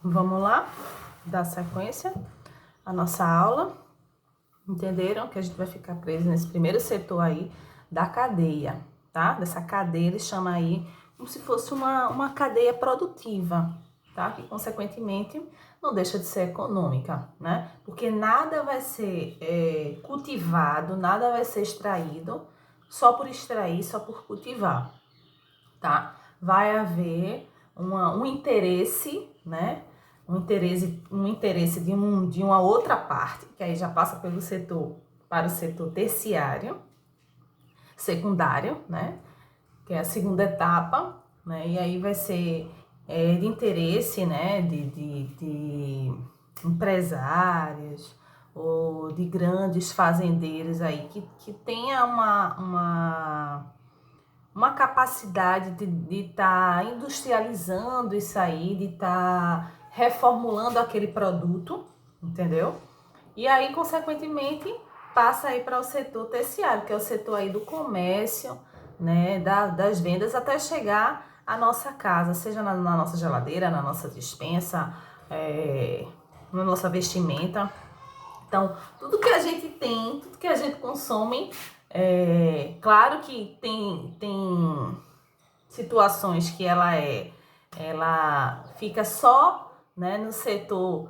Vamos lá, dar sequência à nossa aula. Entenderam que a gente vai ficar preso nesse primeiro setor aí da cadeia, tá? Dessa cadeia, ele chama aí como se fosse uma cadeia produtiva, tá? Que, consequentemente, não deixa de ser econômica, né? Porque nada vai ser cultivado, nada vai ser extraído só por extrair, só por cultivar, tá? Vai haver um interesse, né? Um interesse de uma outra parte, que aí já passa pelo setor, para o setor terciário, secundário, né? Que é a segunda etapa, né? E aí vai ser de interesse, né? De empresários ou de grandes fazendeiros aí que tenha uma capacidade de estar industrializando isso aí, de estar reformulando aquele produto, entendeu? E aí, consequentemente, passa aí para o setor terciário, que é o setor aí do comércio, né, das vendas, até chegar à nossa casa, seja na nossa geladeira, na nossa despensa, na nossa vestimenta. Então, tudo que a gente tem, tudo que a gente consome, claro que tem situações que ela fica só, né, no setor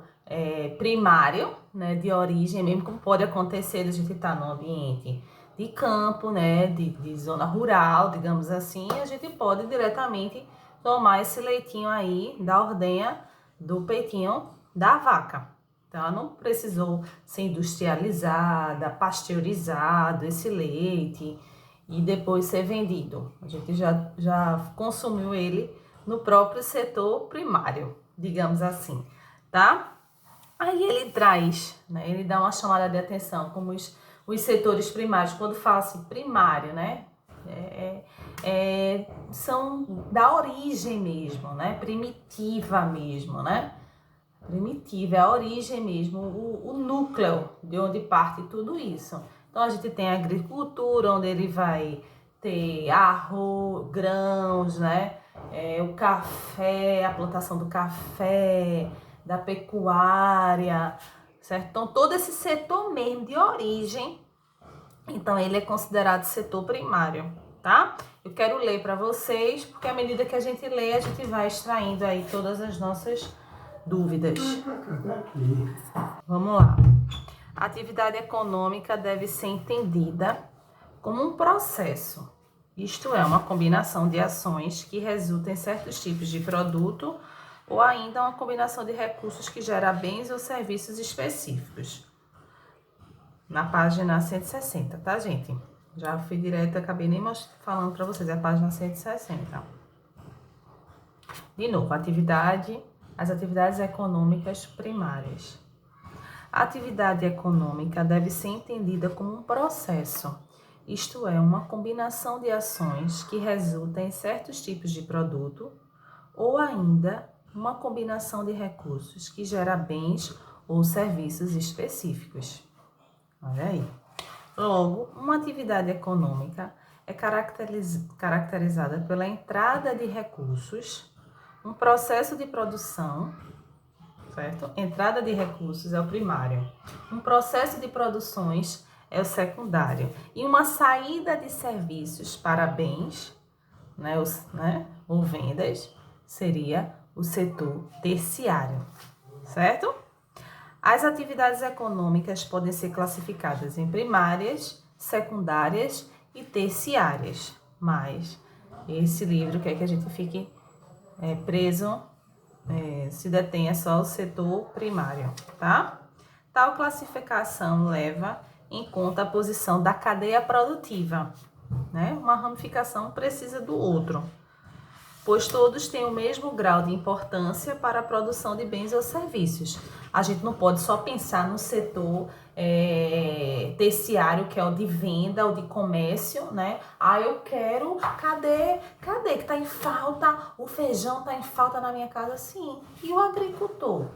primário, né, de origem, mesmo como pode acontecer, a gente estar num ambiente de campo, né, de zona rural, digamos assim, a gente pode diretamente tomar esse leitinho aí da ordenha do peitinho da vaca. Então, ela não precisou ser industrializada, pasteurizado esse leite e depois ser vendido. A gente já consumiu ele no próprio setor primário, digamos assim, tá? Aí ele traz, né? Ele dá uma chamada de atenção, como os setores primários, quando fala assim primário, né? São da origem mesmo, né? Primitiva mesmo, né? Primitiva, é a origem mesmo, o núcleo de onde parte tudo isso. Então a gente tem a agricultura, onde ele vai ter arroz, grãos, né? O café, a plantação do café, da pecuária, certo? Então todo esse setor mesmo de origem, então ele é considerado setor primário, tá? Eu quero ler para vocês, porque à medida que a gente lê, a gente vai extraindo aí todas as nossas dúvidas. Vamos lá. A atividade econômica deve ser entendida como um processo, isto é, uma combinação de ações que resultam em certos tipos de produto ou ainda uma combinação de recursos que gera bens ou serviços específicos. Na página 160, tá, gente? Já fui direto, acabei nem falando para vocês, é a página 160. De novo, as atividades econômicas primárias. A atividade econômica deve ser entendida como um processo, isto é, uma combinação de ações que resulta em certos tipos de produto ou ainda uma combinação de recursos que gera bens ou serviços específicos. Olha aí. Logo, uma atividade econômica é caracterizada pela entrada de recursos, um processo de produção, certo? Entrada de recursos é o primário, um processo de produções é o secundário e uma saída de serviços para bens, ou vendas, seria o setor terciário, certo? As atividades econômicas podem ser classificadas em primárias, secundárias e terciárias, mas esse livro quer que a gente fique preso, se detenha só o setor primário, tá? Tal classificação leva em conta a posição da cadeia produtiva, né? Uma ramificação precisa do outro, pois todos têm o mesmo grau de importância para a produção de bens ou serviços. A gente não pode só pensar no setor terciário, que é o de venda, o de comércio, né? Ah, eu quero, cadê que está em falta, o feijão está em falta na minha casa, sim. E o agricultor?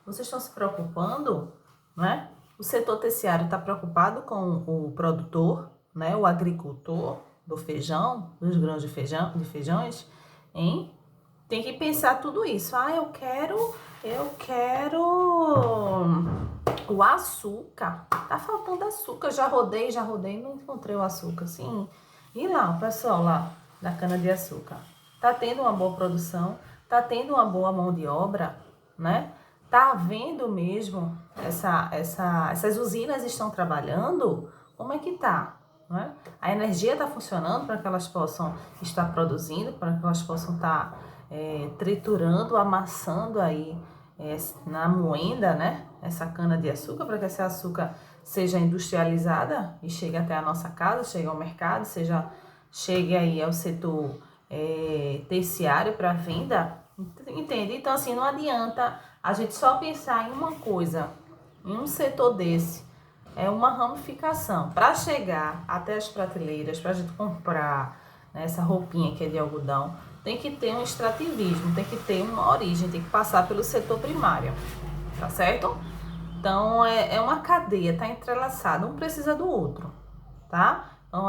Vocês estão se preocupando, né? O setor terciário está preocupado com o produtor, né? O agricultor do feijão, dos grãos de feijões, hein? tem que pensar tudo isso. Ah, eu quero o açúcar. Tá faltando açúcar. Já rodei, não encontrei o açúcar. Sim. E lá, o pessoal lá da cana-de-açúcar. Tá tendo uma boa produção, tá tendo uma boa mão de obra, né? Tá havendo mesmo essas usinas estão trabalhando? Como é que tá? Né? A energia está funcionando para que elas possam estar produzindo, para que elas possam estar triturando, amassando aí na moenda, né? Essa cana de açúcar, para que esse açúcar seja industrializada e chegue até a nossa casa, chegue ao mercado, chegue aí ao setor terciário para venda, entende? Então, assim, não adianta a gente só pensar em uma coisa, em um setor desse. É uma ramificação. Para chegar até as prateleiras, para a gente comprar, né, essa roupinha que é de algodão, tem que ter um extrativismo, tem que ter uma origem, tem que passar pelo setor primário, tá certo? Então, é uma cadeia, tá entrelaçada, um precisa do outro, tá? Então,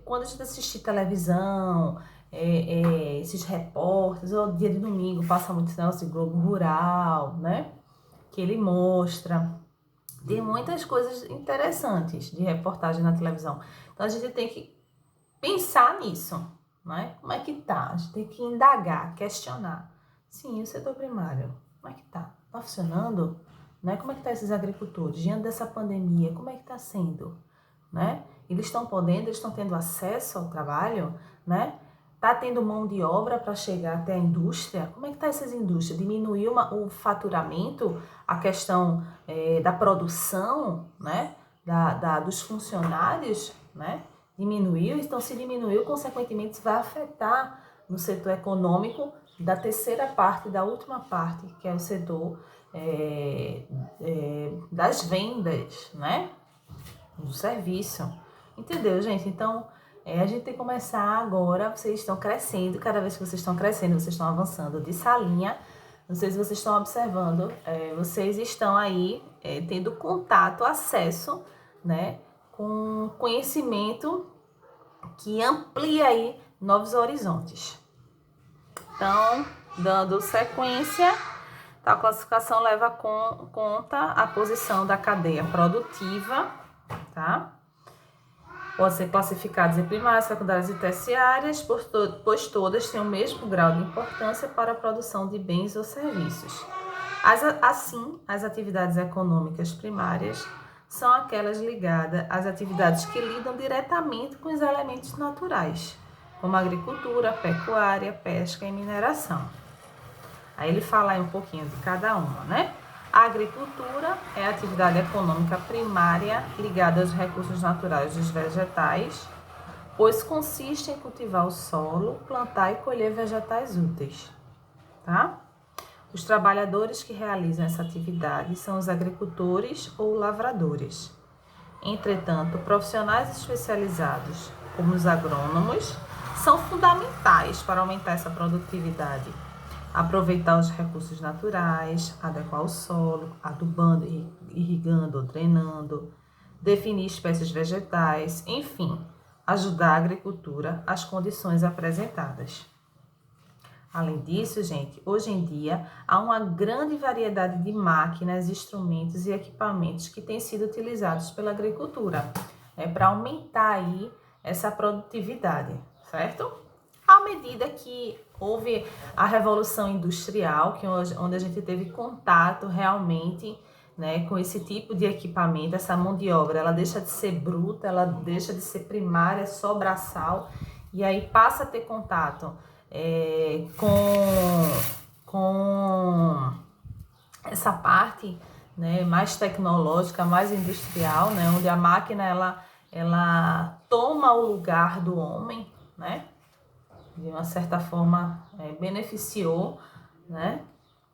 quando a gente assistir televisão, esses repórteres, ou dia de domingo, passa muito negócio de Globo Rural, né? Que ele mostra. Tem muitas coisas interessantes de reportagem na televisão. Então, a gente tem que pensar nisso, né? Como é que tá? A gente tem que indagar, questionar. Sim, o setor primário, como é que tá? Tá funcionando? Né? Como é que tá esses agricultores? Diante dessa pandemia, como é que tá sendo? Né? Eles estão podendo, eles estão tendo acesso ao trabalho, né? Tá tendo mão de obra para chegar até a indústria? Como é que tá essas indústrias? Diminuiu o faturamento, a questão da produção, né? Dos funcionários, né? Diminuiu, então se diminuiu, consequentemente isso vai afetar no setor econômico da terceira parte, da última parte, que é o setor das vendas, né? Do serviço. Entendeu, gente? Então, a gente tem que começar agora. Vocês estão crescendo, cada vez que vocês estão crescendo, vocês estão avançando de salinha. Não sei se vocês estão observando, vocês estão aí tendo contato, acesso, né, com conhecimento que amplia aí novos horizontes. Então, dando sequência, a classificação leva conta a posição da cadeia produtiva, tá? Pode ser classificadas em primárias, secundárias e terciárias, pois todas têm o mesmo grau de importância para a produção de bens ou serviços. Assim, as atividades econômicas primárias são aquelas ligadas às atividades que lidam diretamente com os elementos naturais, como agricultura, pecuária, pesca e mineração. Aí ele fala aí um pouquinho de cada uma, né? A agricultura é a atividade econômica primária ligada aos recursos naturais dos vegetais, pois consiste em cultivar o solo, plantar e colher vegetais úteis, tá? Os trabalhadores que realizam essa atividade são os agricultores ou lavradores. Entretanto, profissionais especializados, como os agrônomos, são fundamentais para aumentar essa produtividade. Aproveitar os recursos naturais, adequar o solo, adubando, irrigando, drenando, definir espécies vegetais, enfim, ajudar a agricultura às condições apresentadas. Além disso, gente, hoje em dia há uma grande variedade de máquinas, instrumentos e equipamentos que têm sido utilizados pela agricultura, para aumentar aí essa produtividade, certo? À medida que houve a Revolução Industrial, onde a gente teve contato realmente, né, com esse tipo de equipamento, essa mão de obra, ela deixa de ser bruta, ela deixa de ser primária, só braçal, e aí passa a ter contato com essa parte, né, mais tecnológica, mais industrial, né, onde a máquina ela toma o lugar do homem, né? De uma certa forma beneficiou, né?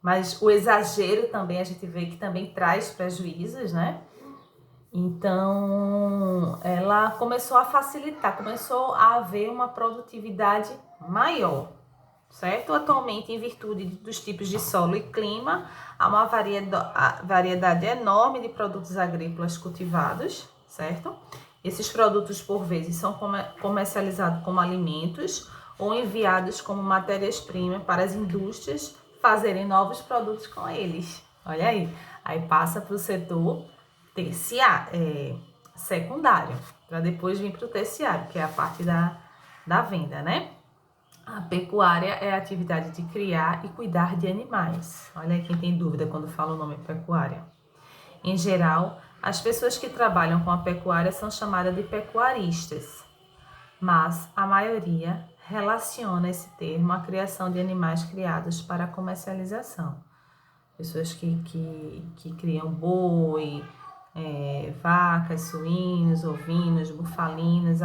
Mas o exagero também a gente vê que também traz prejuízos, né? Então, ela começou a facilitar, começou a haver uma produtividade maior, certo? Atualmente, em virtude dos tipos de solo e clima, há uma variedade enorme de produtos agrícolas cultivados, certo? Esses produtos, por vezes, são comercializados como alimentos ou enviados como matérias-primas para as indústrias fazerem novos produtos com eles. Olha aí, aí passa para o setor secundário, para depois vir para o terciário, que é a parte da venda, né? A pecuária é a atividade de criar e cuidar de animais. Olha aí quem tem dúvida quando fala o nome pecuária. Em geral, as pessoas que trabalham com a pecuária são chamadas de pecuaristas, mas a maioria relaciona esse termo à criação de animais criados para comercialização. Pessoas que criam boi, vacas, suínos, ovinos, bufalinos,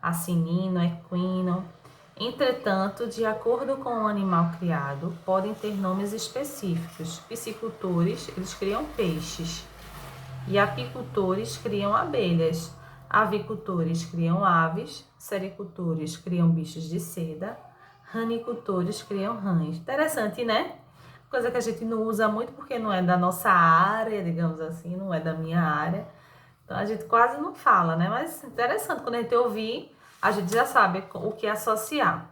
asinino, equino. Entretanto, de acordo com o animal criado, podem ter nomes específicos. Piscicultores, eles criam peixes. E apicultores criam abelhas. Avicultores criam aves. Sericultores criam bichos de seda. Ranicultores criam rãs. Interessante, né? Coisa que a gente não usa muito porque não é da nossa área, digamos assim, não é da minha área. Então a gente quase não fala, né? Mas interessante, quando a gente ouvir, a gente já sabe o que associar.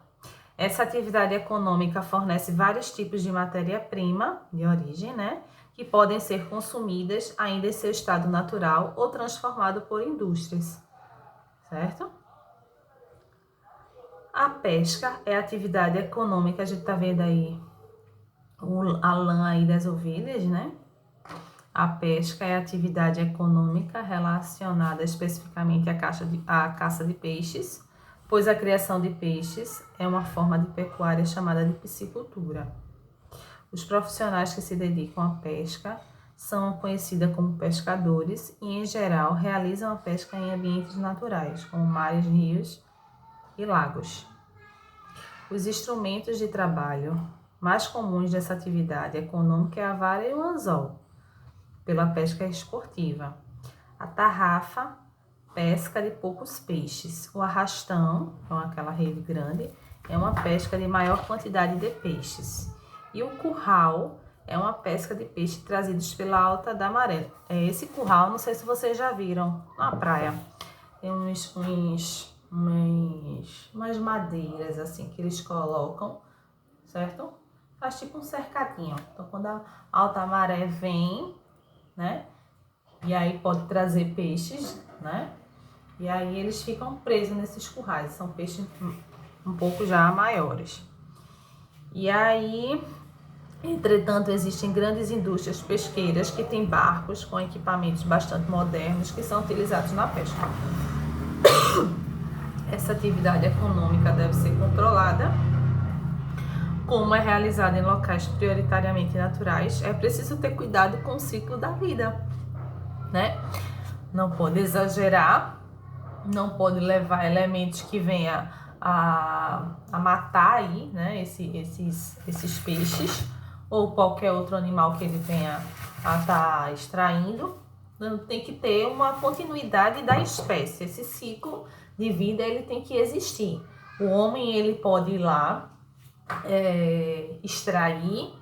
Essa atividade econômica fornece vários tipos de matéria-prima de origem, né? Que podem ser consumidas ainda em seu estado natural ou transformado por indústrias, certo? A pesca é a atividade econômica, a gente tá vendo aí a lã aí das ovelhas, né? A pesca é a atividade econômica relacionada especificamente à caça de peixes, pois a criação de peixes é uma forma de pecuária chamada de piscicultura. Os profissionais que se dedicam à pesca são conhecidos como pescadores e, em geral, realizam a pesca em ambientes naturais, como mares, rios e lagos. Os instrumentos de trabalho mais comuns dessa atividade econômica é a vara e o anzol, pela pesca esportiva. A tarrafa, pesca de poucos peixes. O arrastão, então aquela rede grande, é uma pesca de maior quantidade de peixes. E o curral é uma pesca de peixes trazidos pela alta da maré. Esse curral, não sei se vocês já viram na praia. Tem umas madeiras assim que eles colocam, certo? Faz tipo um cercadinho. Então, quando a alta maré vem, né? E aí pode trazer peixes, né? E aí eles ficam presos nesses currais. São peixes um pouco já maiores. E aí, entretanto, existem grandes indústrias pesqueiras que têm barcos com equipamentos bastante modernos que são utilizados na pesca. Essa atividade econômica deve ser controlada. Como é realizada em locais prioritariamente naturais, é preciso ter cuidado com o ciclo da vida, né? Não pode exagerar, não pode levar elementos que venham a matar aí, né? Esses peixes ou qualquer outro animal que ele venha a estar extraindo. Então, tem que ter uma continuidade da espécie. Esse ciclo de vida ele tem que existir. O homem ele pode ir lá extrair,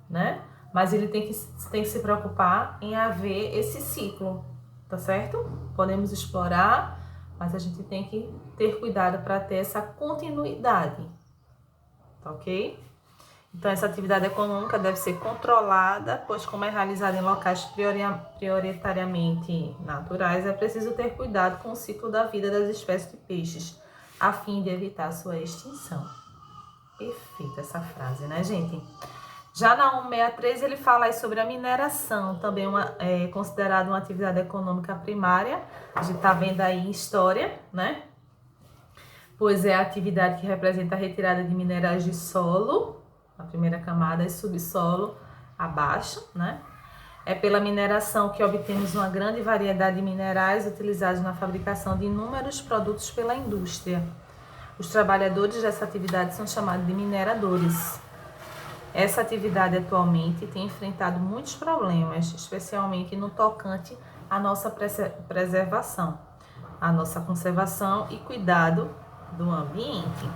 né? Mas ele tem que se preocupar em haver esse ciclo, tá certo? Podemos explorar, mas a gente tem que ter cuidado para ter essa continuidade, tá ok? Então, essa atividade econômica deve ser controlada, pois como é realizada em locais prioritariamente naturais, é preciso ter cuidado com o ciclo da vida das espécies de peixes, a fim de evitar sua extinção. Perfeita essa frase, né, gente? Já na 163 ele fala aí sobre a mineração, também considerada uma atividade econômica primária. A gente tá vendo aí em história, né? Pois é a atividade que representa a retirada de minerais de solo, a primeira camada, e subsolo abaixo, né? É pela mineração que obtemos uma grande variedade de minerais utilizados na fabricação de inúmeros produtos pela indústria. Os trabalhadores dessa atividade são chamados de mineradores. Essa atividade atualmente tem enfrentado muitos problemas, especialmente no tocante à nossa preservação, à nossa conservação e cuidado do ambiente.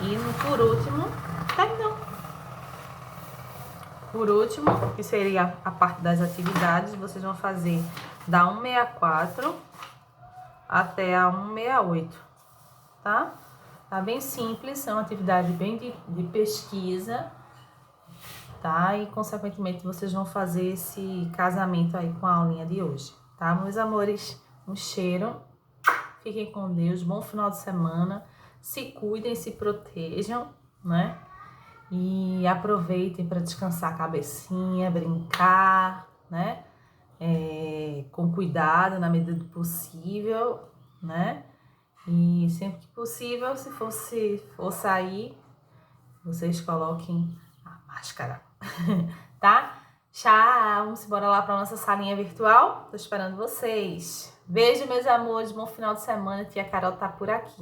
E por último, que seria a parte das atividades, vocês vão fazer da 164 até a 168, tá? Tá bem simples, é uma atividade bem de pesquisa, tá? E, consequentemente, vocês vão fazer esse casamento aí com a aulinha de hoje, tá? Meus amores, um cheiro, fiquem com Deus, bom final de semana, se cuidem, se protejam, né? E aproveitem para descansar a cabecinha, brincar, né? Com cuidado na medida do possível, né? E sempre que possível, se for sair, vocês coloquem a máscara, tá? Tchau, vamos embora lá para nossa salinha virtual. Tô esperando vocês. Beijo, meus amores, bom final de semana. Tia Carol tá por aqui.